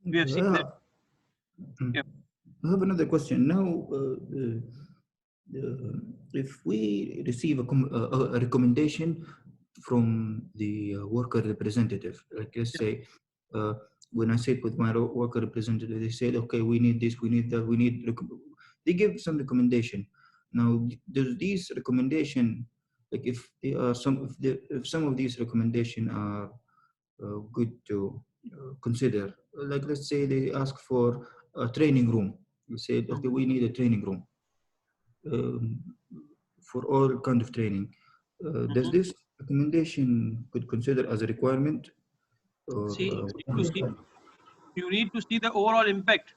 We have seen that. Yeah. I have another question. Now, if we receive a recommendation from the worker representative, like let's say, when I sit with my worker representative, they said, okay, we need this, we need that, we need, they give some recommendation. Now, does these recommendation, like if they are if some of these recommendation are good to consider, like let's say they ask for a training room. You said, okay, we need a training room for all kind of training. Does this recommendation could consider as a requirement? Or, See, you need to see the overall impact.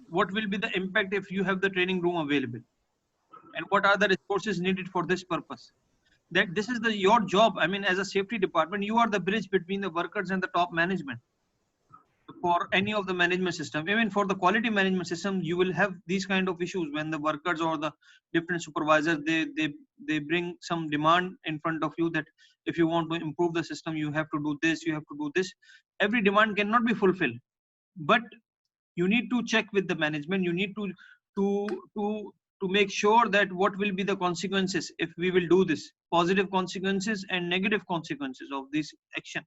What will be the impact if you have the training room available? And what are the resources needed for this purpose? that this is your job. I mean, as a safety department, you are the bridge between the workers and the top management. For any of the management system, even for the quality management system, you will have these kind of issues when the workers or the different supervisors, they bring some demand in front of you that if you want to improve the system, you have to do this, you have to do this. Every demand cannot be fulfilled, but you need to check with the management. You need to make sure that what will be the consequences if we will do this, positive consequences and negative consequences of this action.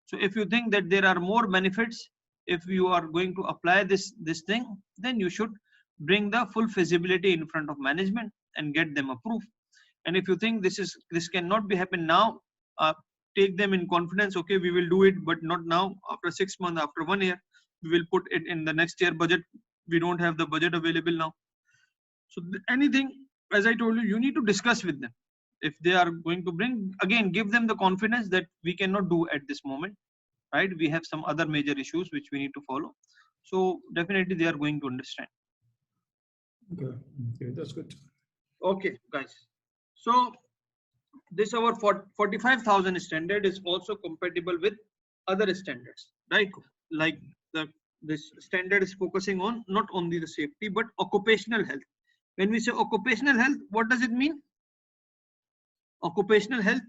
So if you think that there are more benefits if you are going to apply this thing, then you should bring the full feasibility in front of management and get them approved. And if you think this cannot be happen now, take them in confidence. Okay, we will do it, but not now. After 6 months, after 1 year, we will put it in the next year budget. We don't have the budget available now. So anything, as I told you, you need to discuss with them. If they are going to bring, again, give them the confidence that we cannot do at this moment, right? We have some other major issues which we need to follow. So definitely they are going to understand. Okay, that's good. Okay, guys. So this our 45,000 standard is also compatible with other standards, right? Like this standard is focusing on not only the safety but occupational health. When we say occupational health, what does it mean? Occupational health.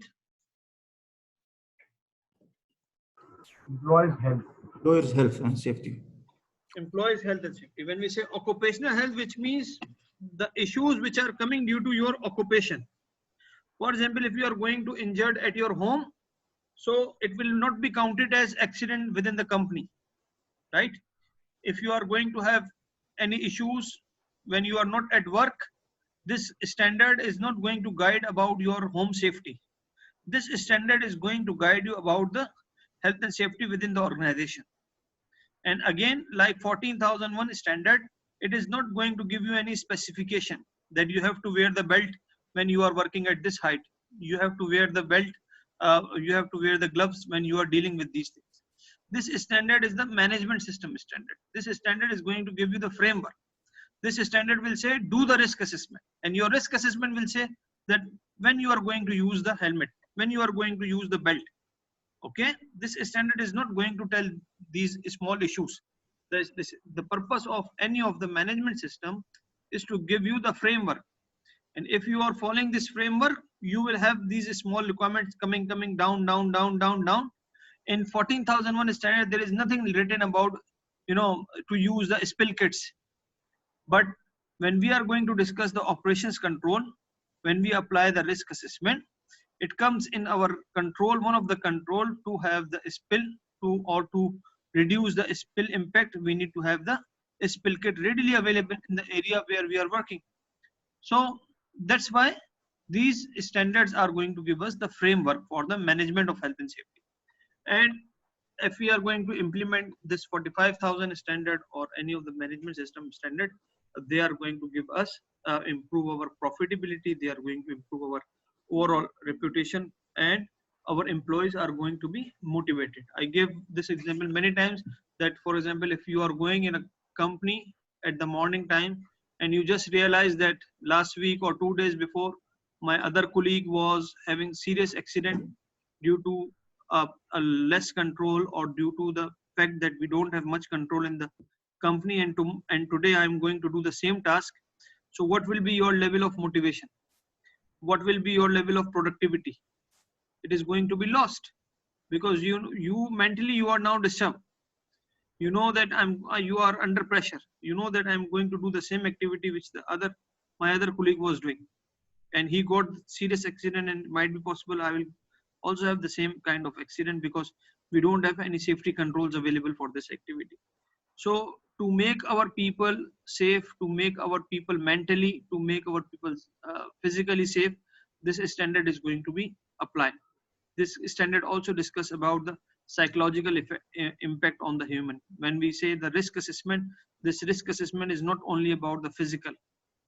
Employees' health. Employers' health and safety. Employees' health and safety. When we say occupational health, which means the issues which are coming due to your occupation. For example, if you are going to injured at your home, so it will not be counted as accident within the company, right? If you are going to have any issues when you are not at work, this standard is not going to guide about your home safety. This standard is going to guide you about the health and safety within the organization. And again, like 14,001 standard, it is not going to give you any specification that you have to wear the belt when you are working at this height. You have to wear the belt, you have to wear the gloves when you are dealing with these things. This standard is the management system standard. This standard is going to give you the framework. This standard will say, do the risk assessment. And your risk assessment will say that when you are going to use the helmet, when you are going to use the belt. Okay, this standard is not going to tell these small issues. The purpose of any of the management system is to give you the framework. And if you are following this framework, you will have these small requirements coming down. In 14,001 standard, there is nothing written about, to use the spill kits. But when we are going to discuss the operations control, when we apply the risk assessment, it comes in our control, one of the control to have the spill to reduce the spill impact. We need to have the spill kit readily available in the area where we are working. So that's why these standards are going to give us the framework for the management of health and safety. And if we are going to implement this 45,000 standard or any of the management system standard, they are going to give us improve our profitability. They are going to improve our overall reputation, and our employees are going to be motivated. I gave this example many times that, for example, if you are going in a company at the morning time and you just realize that last week or 2 days before, my other colleague was having serious accident due to a less control or due to the fact that we don't have much control in the company, and today I'm going to do the same task. So what will be your level of motivation? What will be your level of productivity? It is going to be lost, because you mentally you are now disturbed. You know that you are under pressure. You know that I'm going to do the same activity which my other colleague was doing, and he got serious accident, and it might be possible I will also have the same kind of accident because we don't have any safety controls available for this activity. So to make our people safe, to make our people mentally, to make our people physically safe, this standard is going to be applied. This standard also discuss about the psychological impact on the human. When we say the risk assessment, this risk assessment is not only about the physical,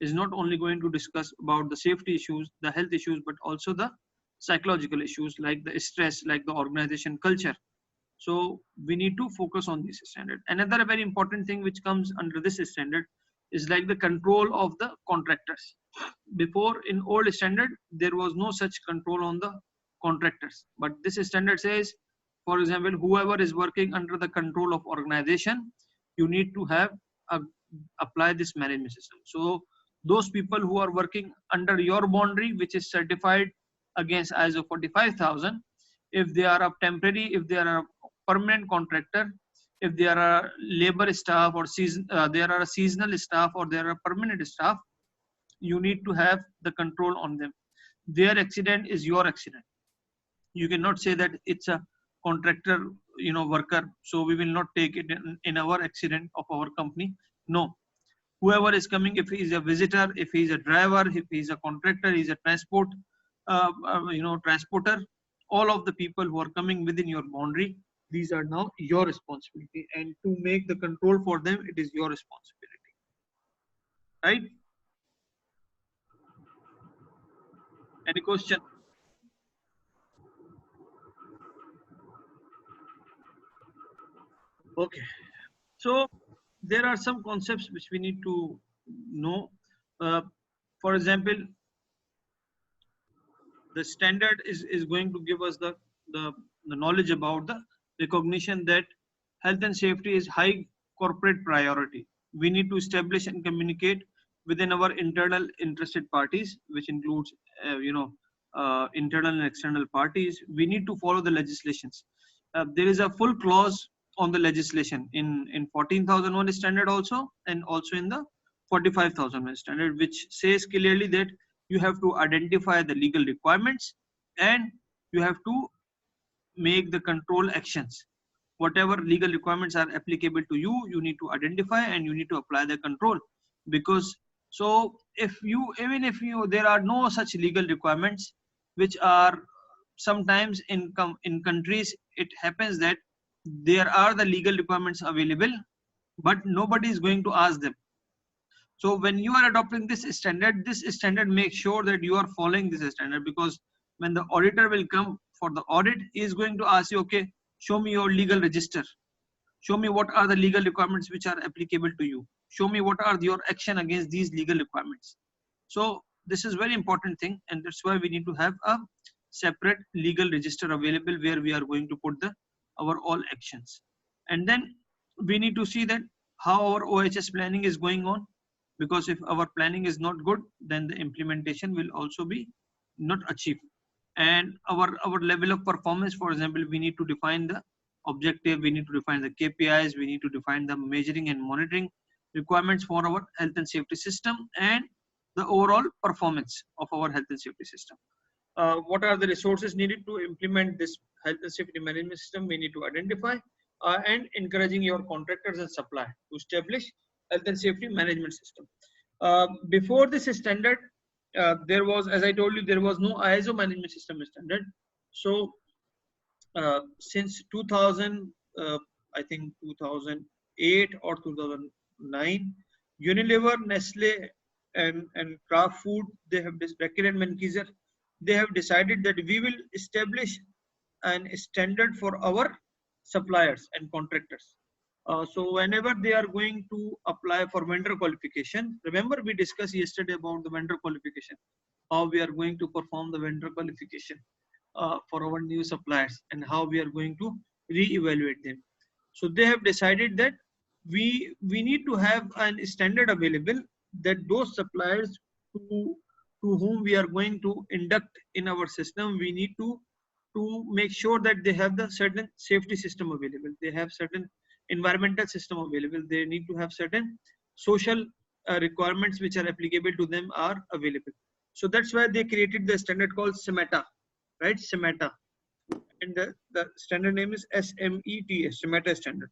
is not only going to discuss about the safety issues, the health issues, but also the psychological issues like the stress, like the organization culture. So we need to focus on this standard. Another very important thing which comes under this standard is like the control of the contractors. before in old standard, there was no such control on the contractors. But this standard says, for example, whoever is working under the control of organization, you need to have apply this management system. So those people who are working under your boundary, which is certified against ISO 45000, if they are a temporary, if they are a permanent contractor, if they are a labor staff or there are a seasonal staff or there are permanent staff, you need to have the control on them. Their accident is your accident. You cannot say that it's a contractor, worker, so we will not take it in our accident of our company. No, whoever is coming, if he is a visitor, if he is a driver, if he is a contractor, he is a transporter, all of the people who are coming within your boundary, these are now your responsibility, and to make the control for them, it is your responsibility, right? Any question? Okay, so there are some concepts which we need to know. For example, the standard is going to give us the knowledge about the recognition that health and safety is high corporate priority. We need to establish and communicate within our internal interested parties, which includes internal and external parties. We need to follow the legislations. There is a full clause on the legislation in 14,001 standard also, and also in the 45,001 standard, which says clearly that you have to identify the legal requirements and you have to make the control actions. Whatever legal requirements are applicable to you, you need to identify and you need to apply the control. Because so if there are no such legal requirements, which are sometimes in countries, it happens that there are the legal requirements available, but nobody is going to ask them. So when you are adopting this standard makes sure that you are following this standard, because when the auditor will come for the audit, he is going to ask you, okay, show me your legal register. Show me what are the legal requirements which are applicable to you. Show me what are your action against these legal requirements. So this is very important thing, and that's why we need to have a separate legal register available where we are going to put our all actions. And then we need to see that how our OHS planning is going on, because if our planning is not good, then the implementation will also be not achieved. And our level of performance, for example, we need to define the objective, we need to define the KPIs, we need to define the measuring and monitoring requirements for our health and safety system and the overall performance of our health and safety system. What are the resources needed to implement this health and safety management system? We need to identify and encouraging your contractors and supply to establish health and safety management system. Before this standard, there was, as I told you, there was no ISO management system standard. So since 2000, I think 2008 or 2009, Unilever, Nestle, and Kraft Food, they have this Reckitt and Benckiser, they have decided that we will establish an standard for our suppliers and contractors. So whenever they are going to apply for vendor qualification, remember we discussed yesterday about the vendor qualification, how we are going to perform the vendor qualification for our new suppliers and how we are going to re-evaluate them. So they have decided that we need to have a standard available that those suppliers to whom we are going to induct in our system, we need to make sure that they have the certain safety system available, they have certain environmental system available, they need to have certain social requirements which are applicable to them are available. So that's why they created the standard called SMETA, right? SMETA, and the standard name is SMETA, SMETA standard.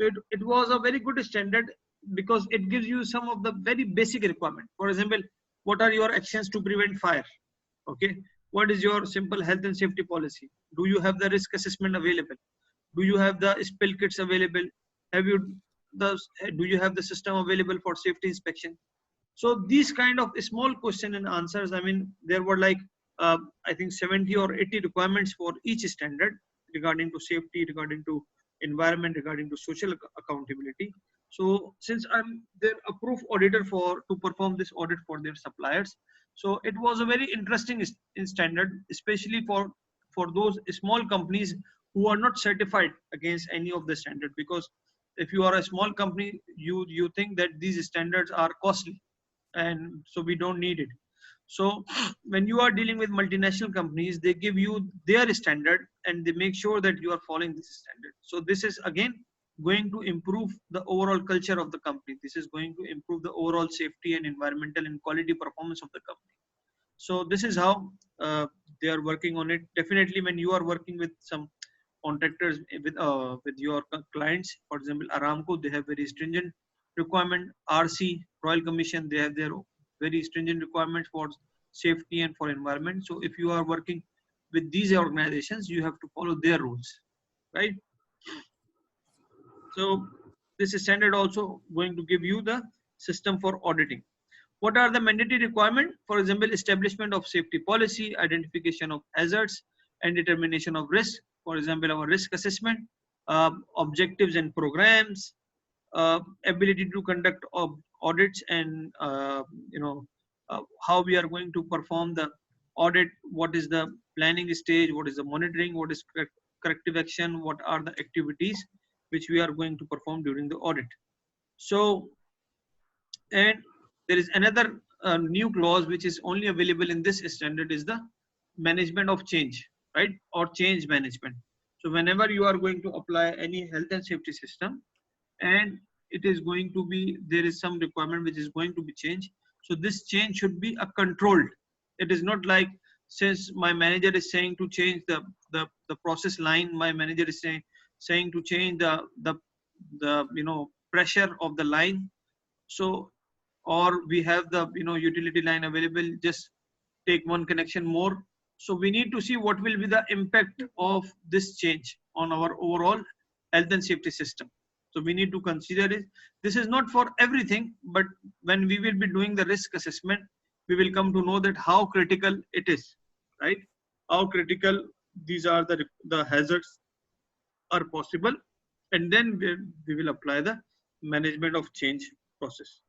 So it was a very good standard because it gives you some of the very basic requirements. For example, what are your actions to prevent fire? Okay, what is your simple health and safety policy? Do you have the risk assessment available? Do you have the spill kits available? Do you have the system available for safety inspection? So these kind of small question and answers, I mean, there were like I think 70 or 80 requirements for each standard regarding to safety, regarding to environment, regarding to social accountability. So since I'm their approved auditor to perform this audit for their suppliers, So it was a very interesting standard, especially for those small companies who are not certified against any of the standard. Because if you are a small company, you think that these standards are costly, and so we don't need it. So when you are dealing with multinational companies, they give you their standard and they make sure that you are following this standard. So this is again going to improve the overall culture of the company. This is going to improve the overall safety and environmental and quality performance of the company. So this is how they are working on it. Definitely, when you are working with some contractors with your clients, for example, Aramco, they have very stringent requirement. RC, Royal Commission, they have their very stringent requirements for safety and for environment. So if you are working with these organizations, you have to follow their rules, right? So this standard also going to give you the system for auditing. What are the mandatory requirements? For example, establishment of safety policy, identification of hazards, and determination of risk. For example, our risk assessment, objectives and programs, ability to conduct audits, and how we are going to perform the audit. What is the planning stage? What is the monitoring? What is corrective action? What are the activities which we are going to perform during the audit? So, and there is another new clause which is only available in this standard, is the management of change, right? Or change management. So whenever you are going to apply any health and safety system, and it is going to be, there is some requirement which is going to be changed, so this change should be a controlled. It is not like, since my manager is saying to change the process line, my manager is saying to change the pressure of the line. So, or we have the utility line available, just take one connection more. So we need to see what will be the impact of this change on our overall health and safety system. So we need to consider it. This is not for everything, but when we will be doing the risk assessment, we will come to know that how critical it is, right? How critical these are the hazards are possible, and then we will apply the management of change process.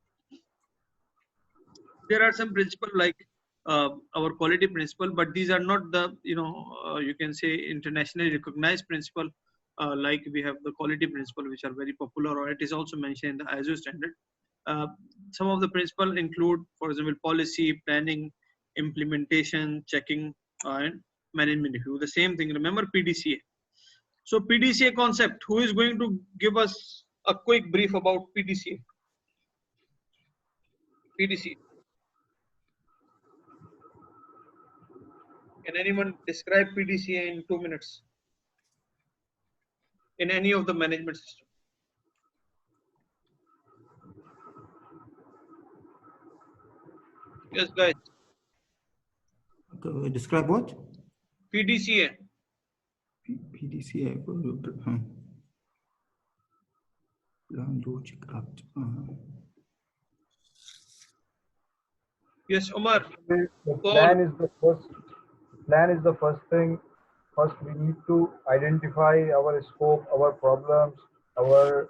There are some principles like our quality principle, but these are not the you can say internationally recognized principle. Like we have the quality principle, which are very popular, or it is also mentioned in the ISO standard. Some of the principles include, for example, policy, planning, implementation, checking, and management review. The same thing. Remember PDCA. So PDCA concept. Who is going to give us a quick brief about PDCA? PDCA. Can anyone describe PDCA in 2 minutes? In any of the management system? Yes, guys. Describe what? PDCA. PDCA. Plan, logic, act. Yes, Omar. The plan is the first thing. First, we need to identify our scope, our problems, our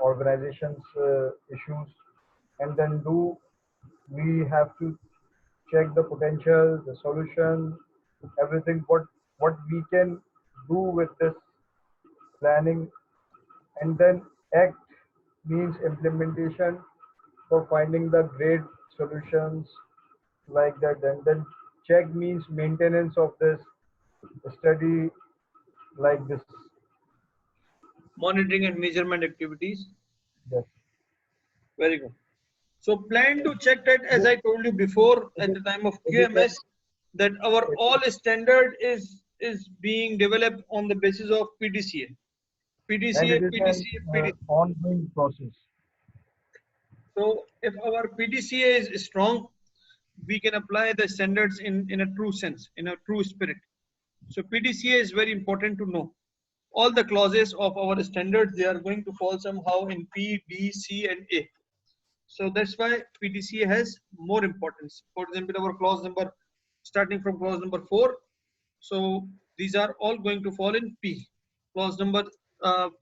organization's issues, and then we have to check the potential, the solution, everything. What we can do with this planning, and then act means implementation for finding the great solutions like that. And then check means maintenance of this study like this. Monitoring and measurement activities. Yes. Very good. So plan to check that, as I told you before at the time of QMS, that our all standard is being developed on the basis of PDCA. PDCA, And it is PDCA. an ongoing process. So if our PDCA is strong, we can apply the standards in a true sense, in a true spirit. So PDCA is very important to know. All the clauses of our standards, they are going to fall somehow in P, B, C, and A. So that's why PDCA has more importance. For example, our clause number, starting from clause number 4. So these are all going to fall in P. Clause number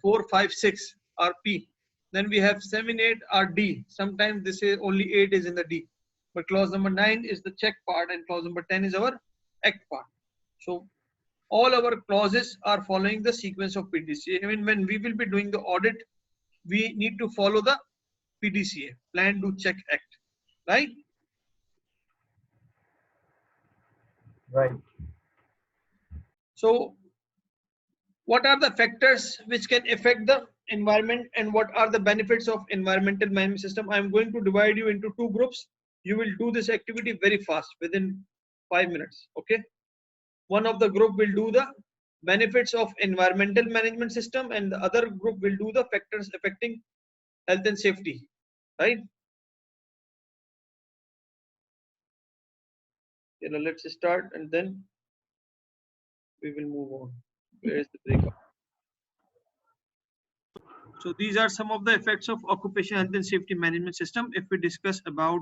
4, 5, 6 are P. Then we have 7, 8 are D. Sometimes they say only 8 is in the D. but clause number 9 is the check part and clause number 10 is our act part. So all our clauses are following the sequence of PDCA. Even when we will be doing the audit, we need to follow the PDCA, plan, do, check, act, right? Right. So what are the factors which can affect the environment and what are the benefits of environmental management system? I'm going to divide you into two groups. You will do this activity very fast within 5 minutes. Okay. One of the group will do the benefits of environmental management system and the other group will do the factors affecting health and safety, right? Okay, now let's start and then we will move on. Where is the breakout? So these are some of the effects of occupational health and safety management system. If we discuss about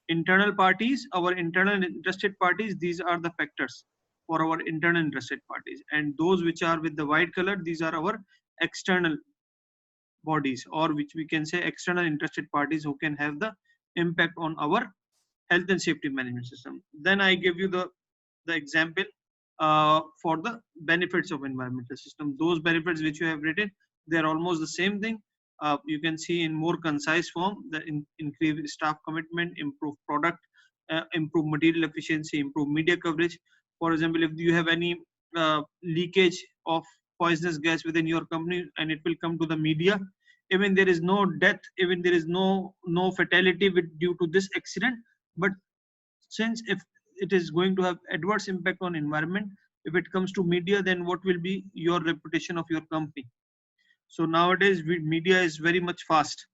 internal parties, our internal interested parties, these are the factors for our internal interested parties. And those which are with the white color, these are our external bodies, or which we can say external interested parties who can have the impact on our health and safety management system. Then I give you the example for the benefits of environmental system. Those benefits which you have written, they're almost the same thing. You can see in more concise form the increase staff commitment, improve product, improve material efficiency, improve media coverage. For example, if you have any leakage of poisonous gas within your company and it will come to the media, even there is no death, even there is no fatality due to this accident, but since if it is going to have adverse impact on environment, if it comes to media, then what will be your reputation of your company? So nowadays media is very much fast.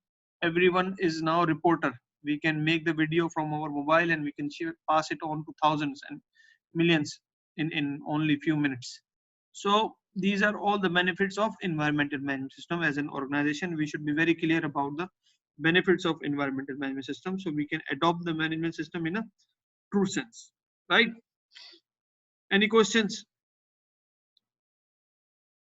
Everyone is now a reporter. We can make the video from our mobile and we can pass it on to thousands and millions in only few minutes. So these are all the benefits of environmental management system. As an organization, we should be very clear about the benefits of environmental management system so we can adopt the management system in a true sense, right? Any questions?